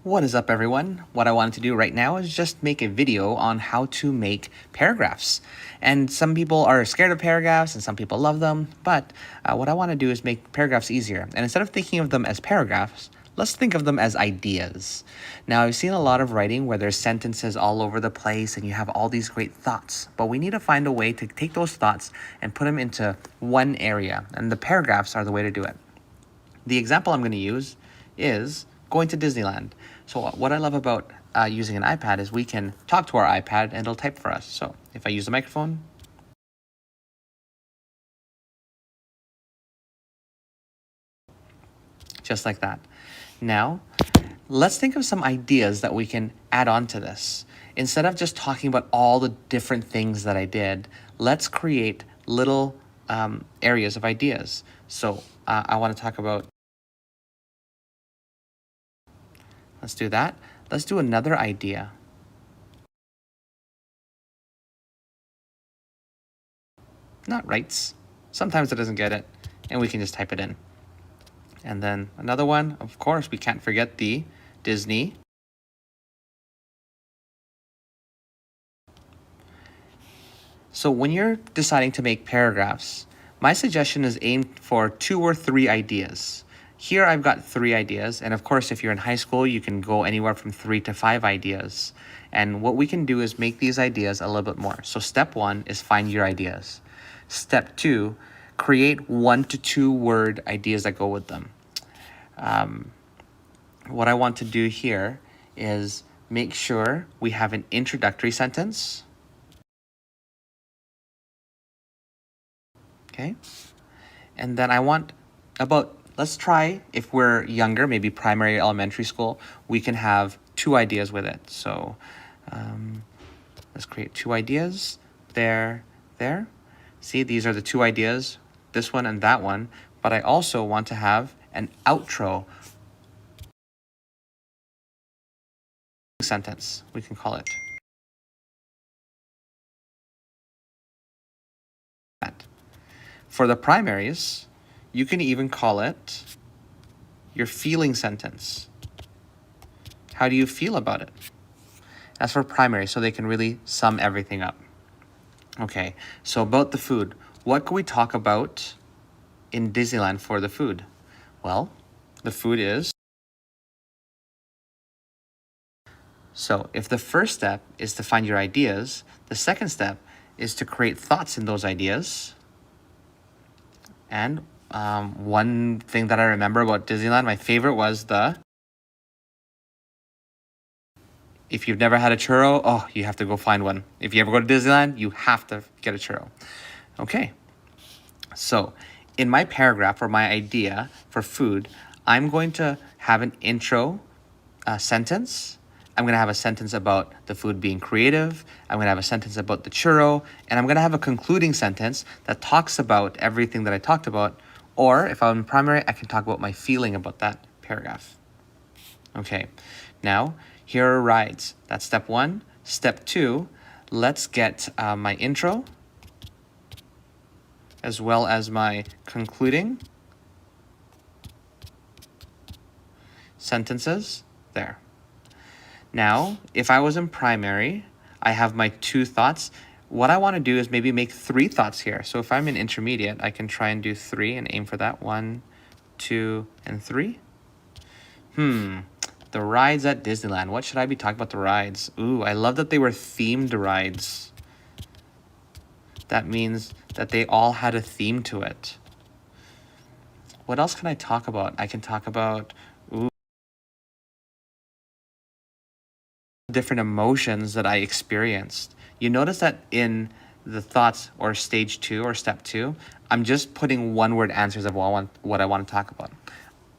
What is up, everyone? What I wanted to do right now is just make a video on how to make paragraphs. And some people are scared of paragraphs and some people love them, but what I want to do is make paragraphs easier. And instead of thinking of them as paragraphs, let's think of them as ideas. Now, I've seen a lot of writing where there's sentences all over the place and you have all these great thoughts, but we need to find a way to take those thoughts and put them into one area, and the paragraphs are the way to do it. The example I'm going to use is going to Disneyland. So what I love about using an iPad is we can talk to our iPad and it'll type for us. So if I use the microphone, just like that. Now, let's think of some ideas that we can add on to this. Instead of just talking about all the different things that I did, let's create little areas of ideas. So I want to talk about, let's do that. Let's do another idea. Not rights. Sometimes it doesn't get it, and we can just type it in. And then another one, of course, we can't forget the Disney. So when you're deciding to make paragraphs, my suggestion is aim for 2 or 3 ideas. Here I've got 3 ideas, and of course if you're in high school you can go anywhere from 3 to 5 ideas. And what we can do is make these ideas a little bit more. So step 1 is find your ideas. Step 2, create 1 to 2 word ideas that go with them. What I want to do here is make sure we have an introductory sentence. Okay, and then I want let's try, if we're younger, maybe primary, elementary school, we can have 2 ideas with it. So let's create 2 ideas, there. See, these are the 2 ideas, this one and that one, but I also want to have an outro sentence, we can call it. For the primaries, you can even call it your feeling sentence. How do you feel about it? That's for primary, so they can really sum everything up. Okay, so about the food, what can we talk about in Disneyland for the food? Well, the food is... So if the first step is to find your ideas, the second step is to create thoughts in those ideas. And one thing that I remember about Disneyland, my favorite was if you've never had a churro, oh, you have to go find one. If you ever go to Disneyland, you have to get a churro. Okay, so in my paragraph or my idea for food, I'm going to have an intro sentence. I'm going to have a sentence about the food being creative. I'm going to have a sentence about the churro. And I'm going to have a concluding sentence that talks about everything that I talked about. Or if I'm in primary, I can talk about my feeling about that paragraph. Okay, now here are rides. That's step 1. Step 2, let's get my intro as well as my concluding sentences there. Now, if I was in primary, I have my 2 thoughts. What I want to do is maybe make 3 thoughts here. So if I'm in intermediate, I can try and do 3 and aim for that. 1, 2, and 3. The rides at Disneyland. What should I be talking about the rides? Ooh, I love that they were themed rides. That means that they all had a theme to it. What else can I talk about? I can talk about different emotions that I experienced. You notice that in the thoughts or stage 2 or step 2, I'm just putting 1-word answers of what I want to talk about.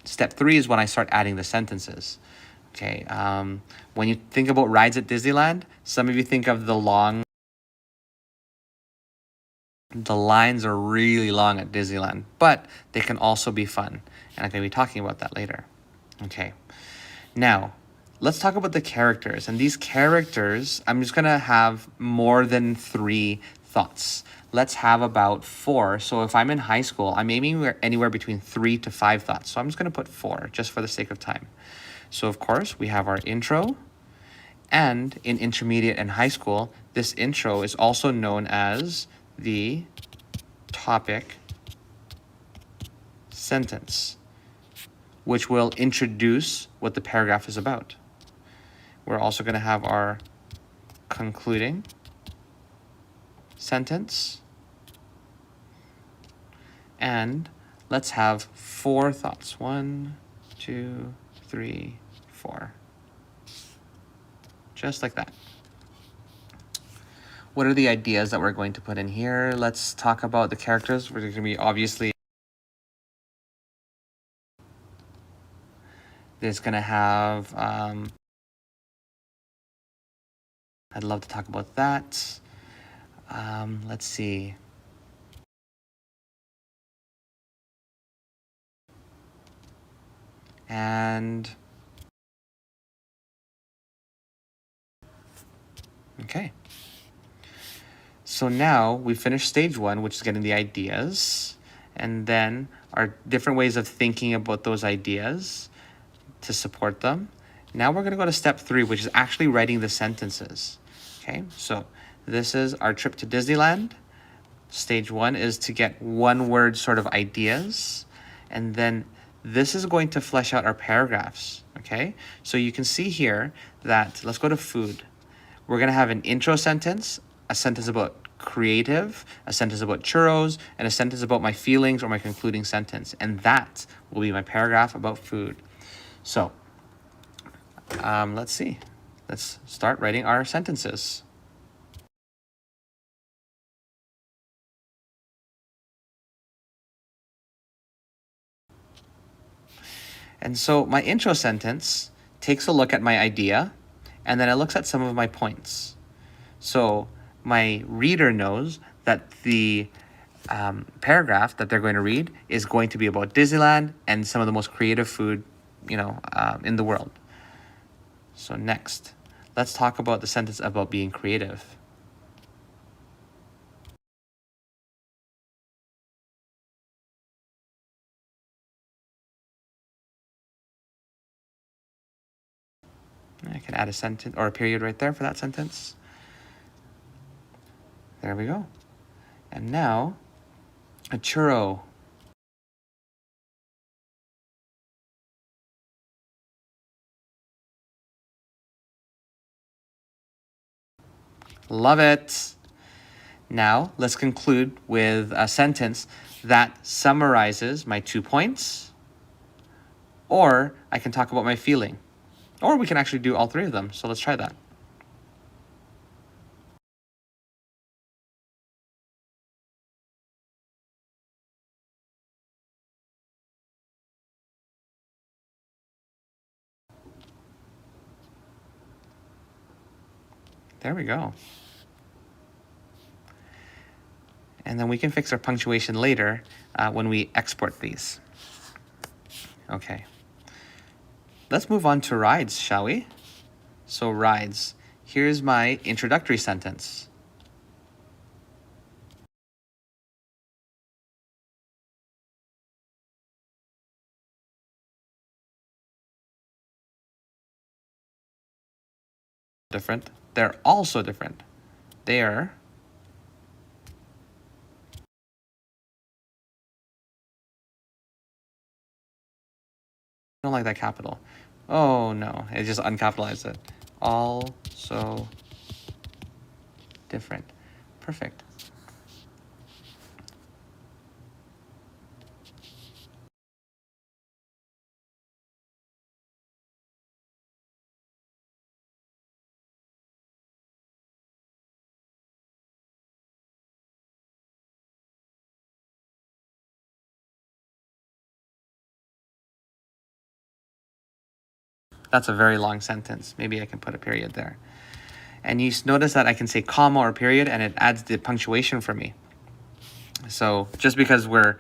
Step 3 is when I start adding the sentences. Okay, when you think about rides at Disneyland, some of you think of the lines are really long at Disneyland, but they can also be fun. And I'm going to be talking about that later. Okay, now let's talk about the characters. And these characters, I'm just going to have more than 3 thoughts. Let's have about 4. So if I'm in high school, I'm aiming anywhere between 3 to 5 thoughts. So I'm just going to put 4 just for the sake of time. So of course, we have our intro, and in intermediate and high school, this intro is also known as the topic sentence, which will introduce what the paragraph is about. We're also going to have our concluding sentence. And let's have 4 thoughts. 1, 2, 3, 4. Just like that. What are the ideas that we're going to put in here? Let's talk about the characters. We're going to be obviously... There's going to have... I'd love to talk about that. Let's see. And... Okay. So now we finished stage 1, which is getting the ideas, and then our different ways of thinking about those ideas to support them. Now we're going to go to step 3, which is actually writing the sentences. Okay, so this is our trip to Disneyland. Stage 1 is to get 1-word sort of ideas, and then this is going to flesh out our paragraphs. Okay, so you can see here that, let's go to food. We're going to have an intro sentence, a sentence about creative, a sentence about churros, and a sentence about my feelings or my concluding sentence. And that will be my paragraph about food. So let's see. Let's start writing our sentences. And so my intro sentence takes a look at my idea, and then it looks at some of my points. So my reader knows that the paragraph that they're going to read is going to be about Disneyland and some of the most creative food, in the world. So next, let's talk about the sentence about being creative. I can add a sentence or a period right there for that sentence. There we go. And now, a churro. Love it. Now, let's conclude with a sentence that summarizes my 2 points, or I can talk about my feeling, or we can actually do all 3 of them. So let's try that. There we go. And then we can fix our punctuation later when we export these. Okay. Let's move on to rides, shall we? So rides. Here's my introductory sentence. Different. They're also different. They are I don't like that capital. Oh no, it just uncapitalized it. Also different. Perfect. That's a very long sentence. Maybe I can put a period there. And you notice that I can say comma or period, and it adds the punctuation for me. So just because we're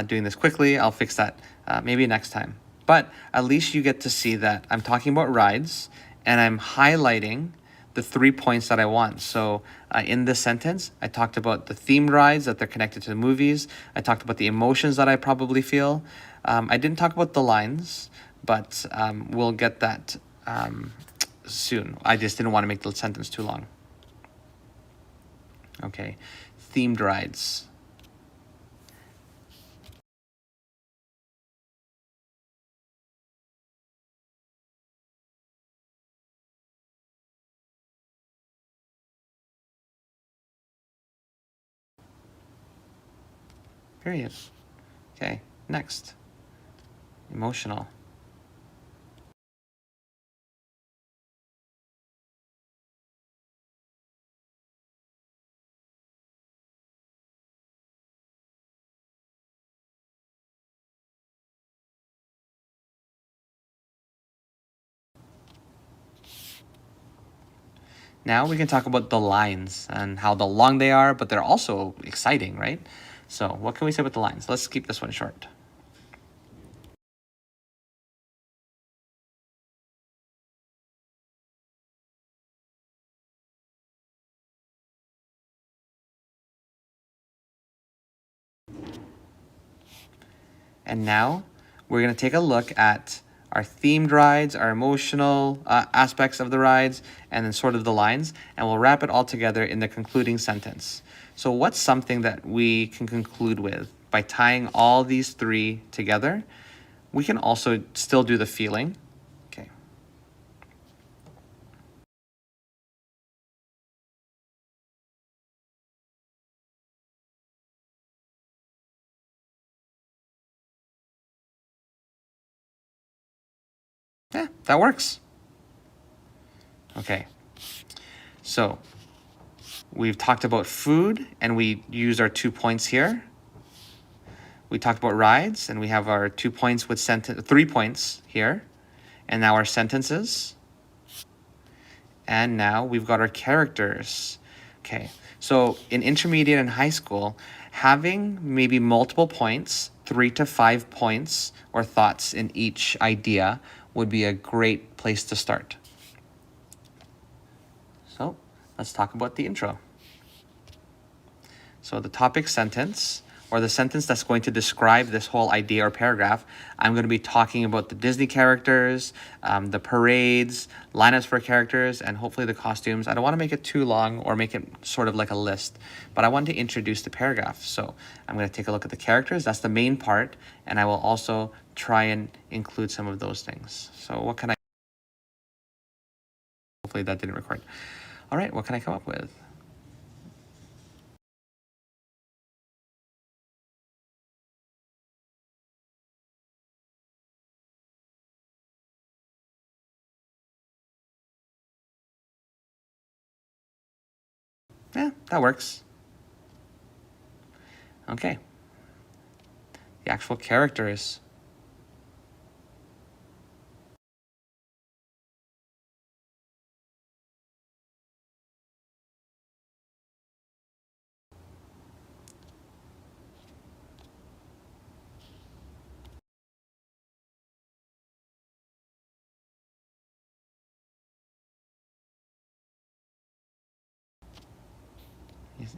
doing this quickly, I'll fix that maybe next time. But at least you get to see that I'm talking about rides, and I'm highlighting the 3 points that I want. So in this sentence, I talked about the themed rides, that they're connected to the movies. I talked about the emotions that I probably feel. I didn't talk about the lines, but we'll get that soon. I just didn't want to make the sentence too long. Okay, themed rides. Period. Okay, next. Emotional. Now we can talk about the lines and how long they are, but they're also exciting, right? So what can we say about the lines? Let's keep this one short. And now we're going to take a look at our themed rides, our emotional aspects of the rides, and then sort of the lines, and we'll wrap it all together in the concluding sentence. So what's something that we can conclude with by tying all these three together? We can also still do the feeling. Okay. Yeah, that works. Okay. So we've talked about food, and we used our 2 points here. We talked about rides, and we have our 2 points with 3 points here. And now our sentences. And now we've got our characters. Okay, so in intermediate and high school, having maybe multiple points, 3 to 5 points or thoughts in each idea would be a great place to start. So let's talk about the intro. So the topic sentence, or the sentence that's going to describe this whole idea or paragraph, I'm going to be talking about the Disney characters, the parades, lineups for characters, and hopefully the costumes. I don't want to make it too long or make it sort of like a list, but I want to introduce the paragraph. So I'm going to take a look at the characters. That's the main part, and I will also try and include some of those things. So what can I... Hopefully that didn't record. All right, what can I come up with? Yeah, that works. Okay. The actual characters.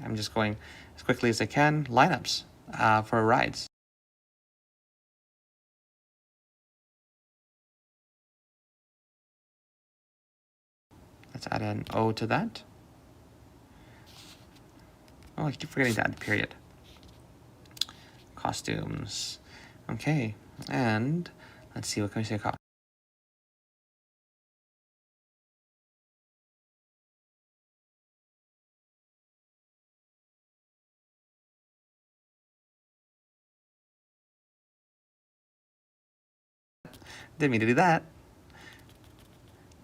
I'm just going as quickly as I can. Lineups for rides. Let's add an O to that. Oh, I keep forgetting to add the period. Costumes. Okay, and let's see, what can we say? Didn't mean to do that.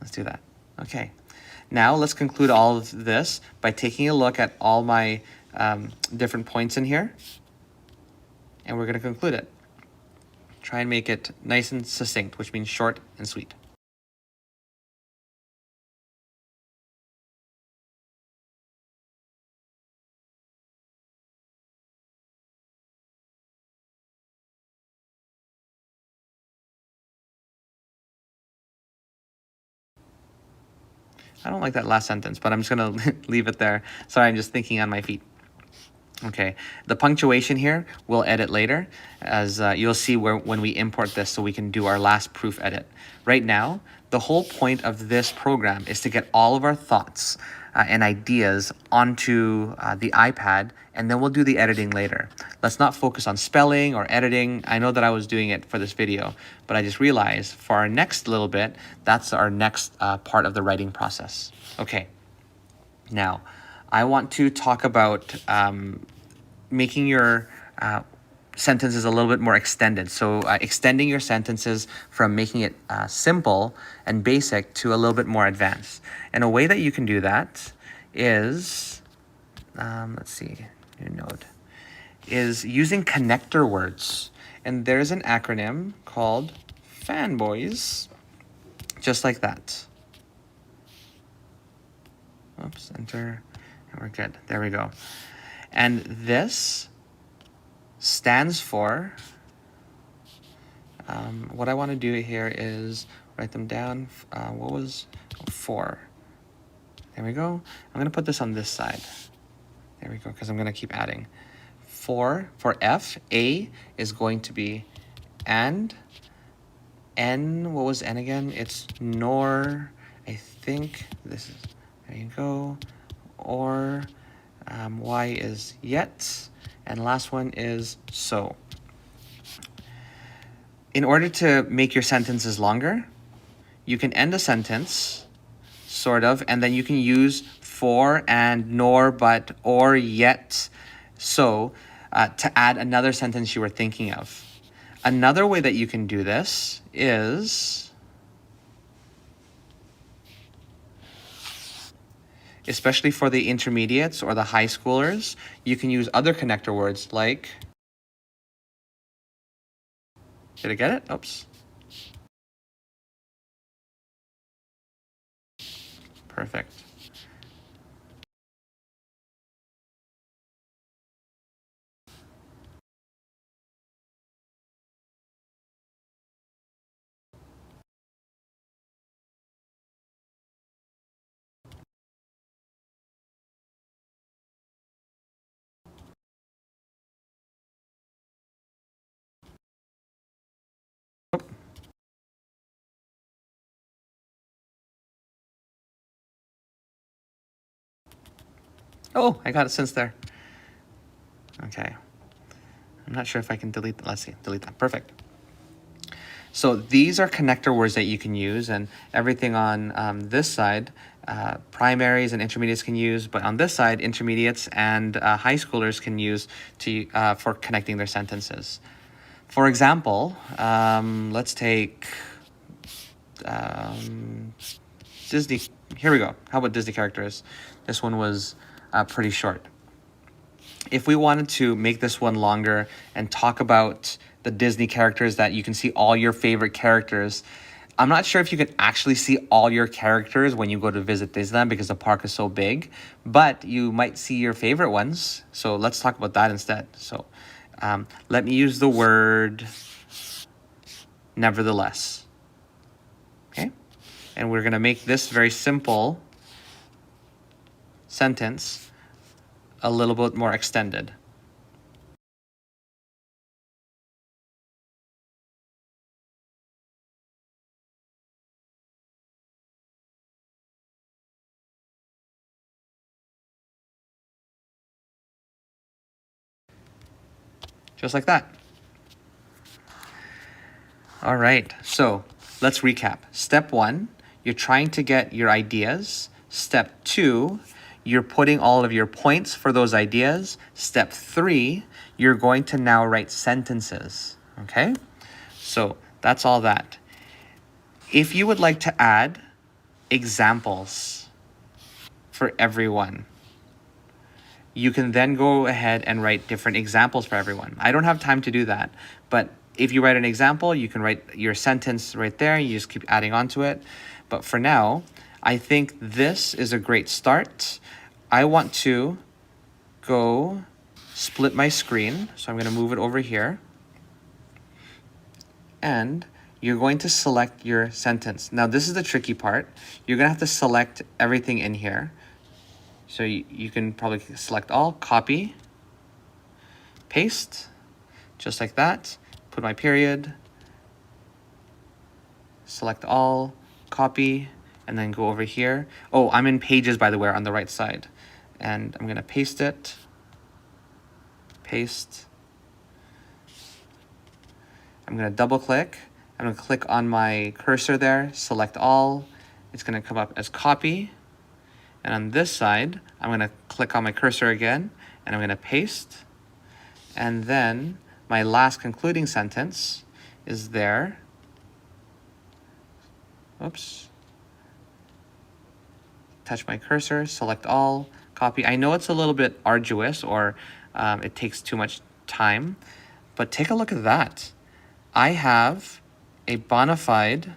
Let's do that. Okay. Now let's conclude all of this by taking a look at all my different points in here. And we're going to conclude it. Try and make it nice and succinct, which means short and sweet. I don't like that last sentence, but I'm just going to leave it there. Sorry, I'm just thinking on my feet. Okay, the punctuation here we'll edit later, as you'll see when we import this so we can do our last proof edit. Right now, the whole point of this program is to get all of our thoughts and ideas onto the iPad, and then we'll do the editing later. Let's not focus on spelling or editing. I know that I was doing it for this video, but I just realized for our next little bit, that's our next part of the writing process. Okay, now I want to talk about making your sentences a little bit more extended. So extending your sentences from making it simple and basic to a little bit more advanced. And a way that you can do that is, let's see, new node, is using connector words. And there's an acronym called Fanboys, just like that. Oops, enter, and we're good. There we go. And this stands for, what I want to do here is write them down. What was 4? There we go. I'm going to put this on this side. There we go, because I'm going to keep adding. 4 for F, A is going to be and. N, what was N again? It's nor, I think. This is, there you go. Or, Y is yet. And last one is so. In order to make your sentences longer, you can end a sentence, sort of, and then you can use for, and, nor, but, or, yet, so, to add another sentence you were thinking of. Another way that you can do this is, especially for the intermediates or the high schoolers, you can use other connector words like, did I get it? Oops. Perfect. Oh, I got it since there. Okay. I'm not sure if I can delete that. Let's see, delete that. Perfect. So these are connector words that you can use, and everything on this side, primaries and intermediates can use, but on this side, intermediates and high schoolers can use to for connecting their sentences. For example, let's take Disney. Here we go. How about Disney characters? This one was pretty short. If we wanted to make this one longer and talk about the Disney characters that you can see all your favorite characters, I'm not sure if you can actually see all your characters when you go to visit Disneyland because the park is so big, but you might see your favorite ones. So let's talk about that instead. So let me use the word nevertheless. Okay? And we're going to make this very simple sentence a little bit more extended. Just like that. All right, so let's recap. Step 1, you're trying to get your ideas. Step 2, you're putting all of your points for those ideas. Step 3, you're going to now write sentences, okay? So that's all that. If you would like to add examples for everyone, you can then go ahead and write different examples for everyone. I don't have time to do that, but if you write an example, you can write your sentence right there. You just keep adding on to it. But for now, I think this is a great start. I want to go split my screen. So I'm going to move it over here. And you're going to select your sentence. Now, this is the tricky part. You're going to have to select everything in here. So you can probably select all, copy, paste, just like that, put my period, select all, copy, and then go over here. Oh, I'm in pages, by the way, on the right side. And I'm gonna paste it, paste. I'm gonna double click. I'm gonna click on my cursor there, select all. It's gonna come up as copy. And on this side, I'm gonna click on my cursor again, and I'm gonna paste. And then my last concluding sentence is there. Oops. Touch my cursor, select all, copy. I know it's a little bit arduous, or it takes too much time, but take a look at that. I have a bona fide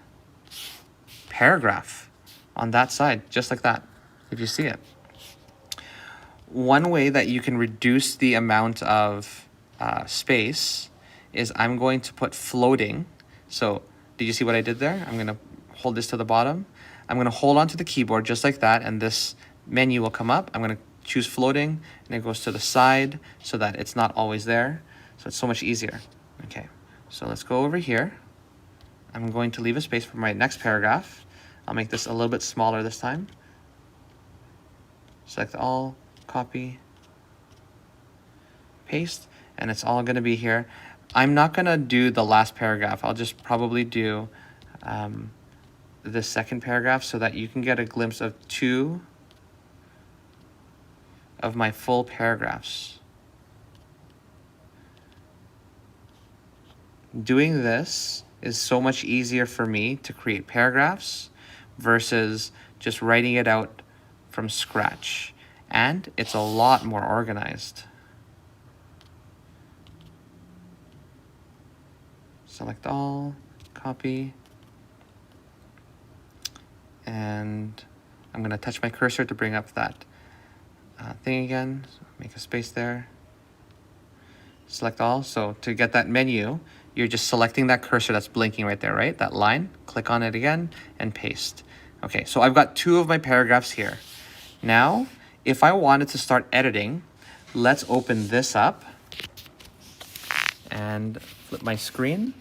paragraph on that side, just like that, if you see it. One way that you can reduce the amount of space is I'm going to put floating. So did you see what I did there? I'm gonna hold this to the bottom. I'm gonna hold onto the keyboard just like that, and this menu will come up. I'm gonna choose floating, and it goes to the side so that it's not always there. So it's so much easier. Okay, so let's go over here. I'm going to leave a space for my next paragraph. I'll make this a little bit smaller this time. Select all, copy, paste, and it's all gonna be here. I'm not gonna do the last paragraph. I'll just probably do the second paragraph so that you can get a glimpse of 2 of my full paragraphs. Doing this is so much easier for me to create paragraphs versus just writing it out from scratch. And it's a lot more organized. Select all, copy, and I'm gonna touch my cursor to bring up that thing again. So make a space there. Select all. So to get that menu, you're just selecting that cursor that's blinking right there, right? That line. Click on it again and paste. Okay, so I've got 2 of my paragraphs here. Now, if I wanted to start editing, let's open this up and flip my screen.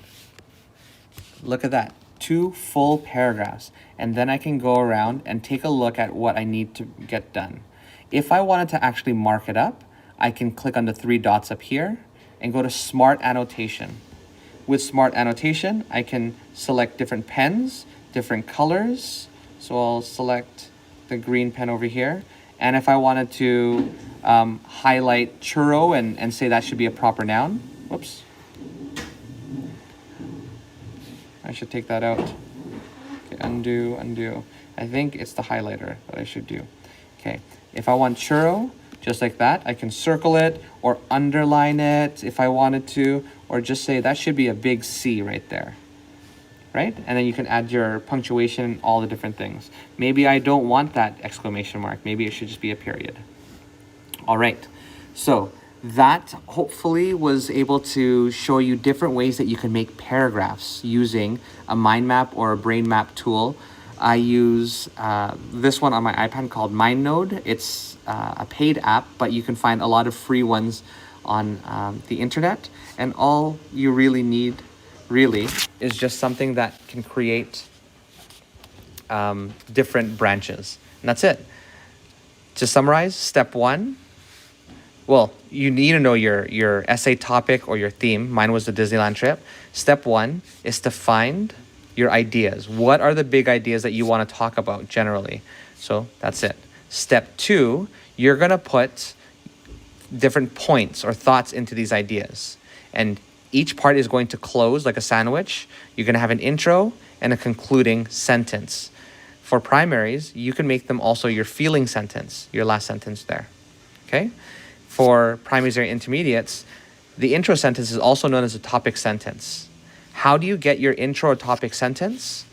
Look at that, 2 full paragraphs. And then I can go around and take a look at what I need to get done. If I wanted to actually mark it up, I can click on the 3 dots up here and go to Smart Annotation. With Smart Annotation, I can select different pens, different colors. So I'll select the green pen over here. And if I wanted to highlight churro and say that should be a proper noun, whoops. I should take that out. Okay, undo, undo. I think it's the highlighter that I should do. Okay, if I want churro, just like that, I can circle it or underline it if I wanted to, or just say that should be a big C right there, right? And then you can add your punctuation and all the different things. Maybe I don't want that exclamation mark. Maybe it should just be a period. All right, so that hopefully was able to show you different ways that you can make paragraphs using a mind map or a brain map tool. I use this one on my iPad called MindNode. It's a paid app, but you can find a lot of free ones on the internet. And all you really need, is just something that can create different branches. And that's it. To summarize, step 1, well, you need to know your essay topic or your theme. Mine was the Disneyland trip. Step 1 is to find your ideas. What are the big ideas that you want to talk about generally? So that's it. Step 2, you're going to put different points or thoughts into these ideas. And each part is going to close like a sandwich. You're going to have an intro and a concluding sentence. For primaries, you can make them also your feeling sentence, your last sentence there. Okay? For primaries or intermediates, the intro sentence is also known as a topic sentence. How do you get your intro or topic sentence?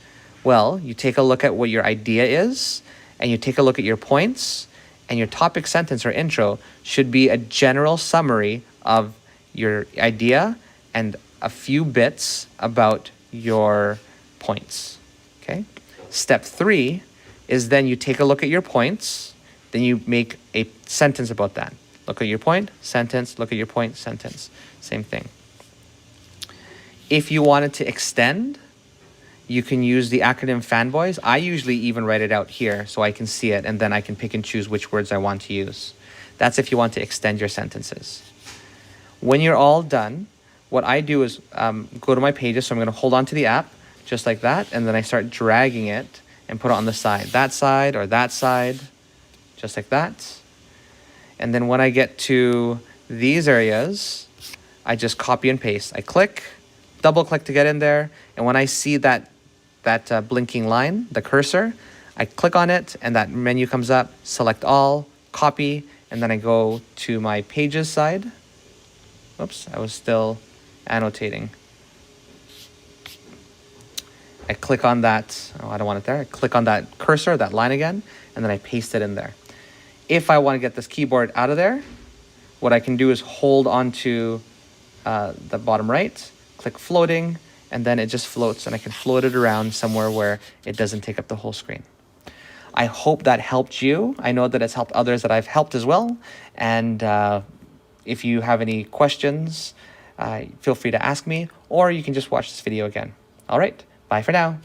Well, you take a look at what your idea is, and you take a look at your points, and your topic sentence or intro should be a general summary of your idea and a few bits about your points. Okay? Step 3 is then you take a look at your points, then you make a sentence about that. look at your point, sentence, look at your point, sentence. Same thing. If you wanted to extend, you can use the acronym Fanboys. I usually even write it out here so I can see it, and then I can pick and choose which words I want to use. That's if you want to extend your sentences. When you're all done, what I do is go to my pages. So I'm going to hold on to the app just like that, and then I start dragging it and put it on the side. That side or that side, just like that. And then when I get to these areas, I just copy and paste. I click, double click to get in there, and when I see that blinking line, the cursor, I click on it, and that menu comes up, select all, copy, and then I go to my pages side. Oops, I was still annotating. I click on that, oh, I don't want it there. I click on that cursor, that line again, and then I paste it in there. If I want to get this keyboard out of there, what I can do is hold onto the bottom right, click floating, and then it just floats, and I can float it around somewhere where it doesn't take up the whole screen. I hope that helped you. I know that it's helped others that I've helped as well. And if you have any questions, feel free to ask me, or you can just watch this video again. All right, bye for now.